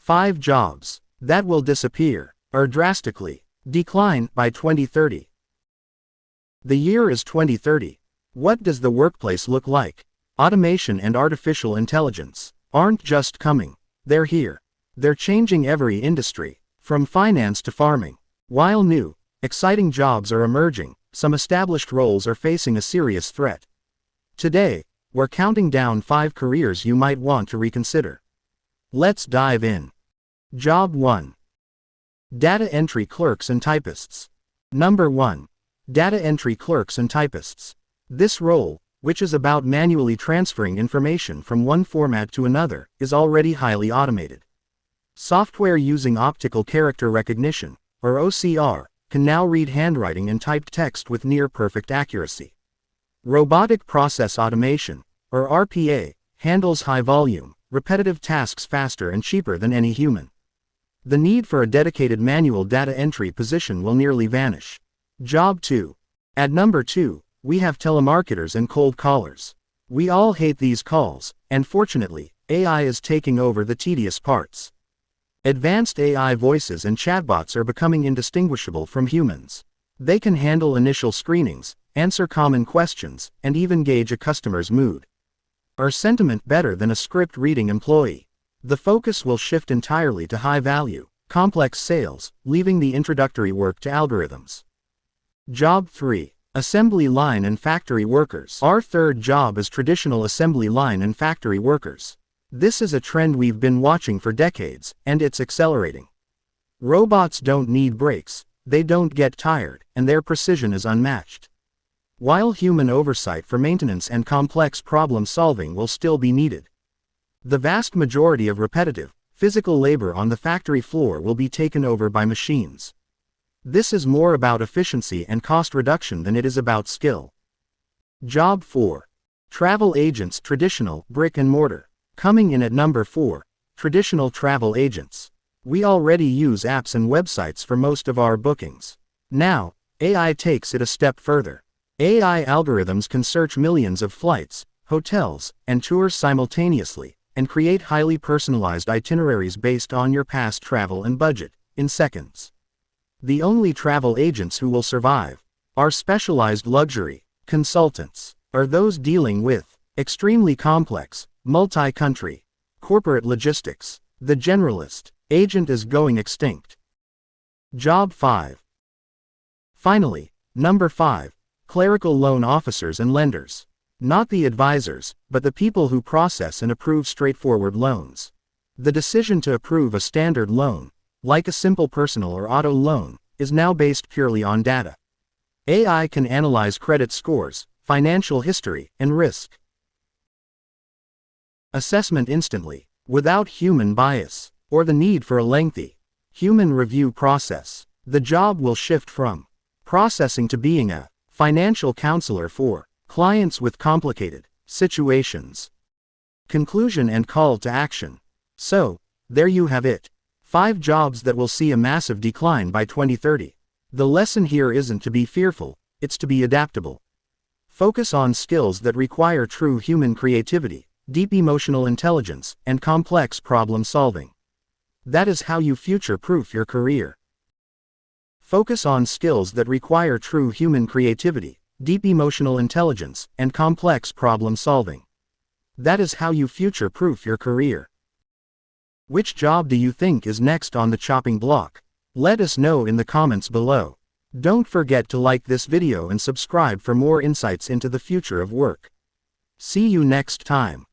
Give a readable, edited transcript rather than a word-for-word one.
5 jobs that will disappear or drastically decline by 2030. The year is 2030. What does the workplace look like? Automation and artificial intelligence aren't just coming, they're here. They're changing every industry, from finance to farming. While new, exciting jobs are emerging, some established roles are facing a serious threat. Today, we're counting down 5 careers you might want to reconsider. Let's dive in. Job 1. Data entry clerks and typists. Number 1. Data entry clerks and typists. This role, which is about manually transferring information from one format to another, is already highly automated. Software using optical character recognition, or OCR, can now read handwriting and typed text with near-perfect accuracy. Robotic process automation, or RPA, handles high-volume, repetitive tasks faster and cheaper than any human. The need for a dedicated manual data entry position will nearly vanish. Job 2. At number 2, we have telemarketers and cold callers. We all hate these calls, and fortunately, AI is taking over the tedious parts. Advanced AI voices and chatbots are becoming indistinguishable from humans. They can handle initial screenings, answer common questions, and even gauge a customer's mood or sentiment better than a script-reading employee. The focus will shift entirely to high-value, complex sales, leaving the introductory work to algorithms. Job 3. Assembly line and factory workers. Our third job is traditional assembly line and factory workers. This is a trend we've been watching for decades, and it's accelerating. Robots don't need breaks, they don't get tired, and their precision is unmatched. While human oversight for maintenance and complex problem solving will still be needed, the vast majority of repetitive, physical labor on the factory floor will be taken over by machines. This is more about efficiency and cost reduction than it is about skill. Job 4. Travel agents. Traditional brick and mortar. Coming in at number 4, traditional travel agents. We already use apps and websites for most of our bookings. Now, AI takes it a step further. AI algorithms can search millions of flights, hotels, and tours simultaneously, and create highly personalized itineraries based on your past travel and budget, in seconds. The only travel agents who will survive are specialized luxury consultants, or those dealing with extremely complex, multi-country, corporate logistics. The generalist agent is going extinct. Job 5. Finally, number 5, clerical loan officers and lenders. Not the advisors, but the people who process and approve straightforward loans. The decision to approve a standard loan, like a simple personal or auto loan, is now based purely on data. AI can analyze credit scores, financial history, and risk assessment instantly, without human bias, or the need for a lengthy human review process. The job will shift from processing to being a financial counselor for clients with complicated situations. Conclusion and call to action. So, there you have it. 5 jobs that will see a massive decline by 2030. The lesson here isn't to be fearful, it's to be adaptable. Focus on skills that require true human creativity, deep emotional intelligence, and complex problem solving. That is how you future-proof your career. Focus on skills that require true human creativity, deep emotional intelligence, and complex problem solving. That is how you future-proof your career. Which job do you think is next on the chopping block? Let us know in the comments below. Don't forget to like this video and subscribe for more insights into the future of work. See you next time.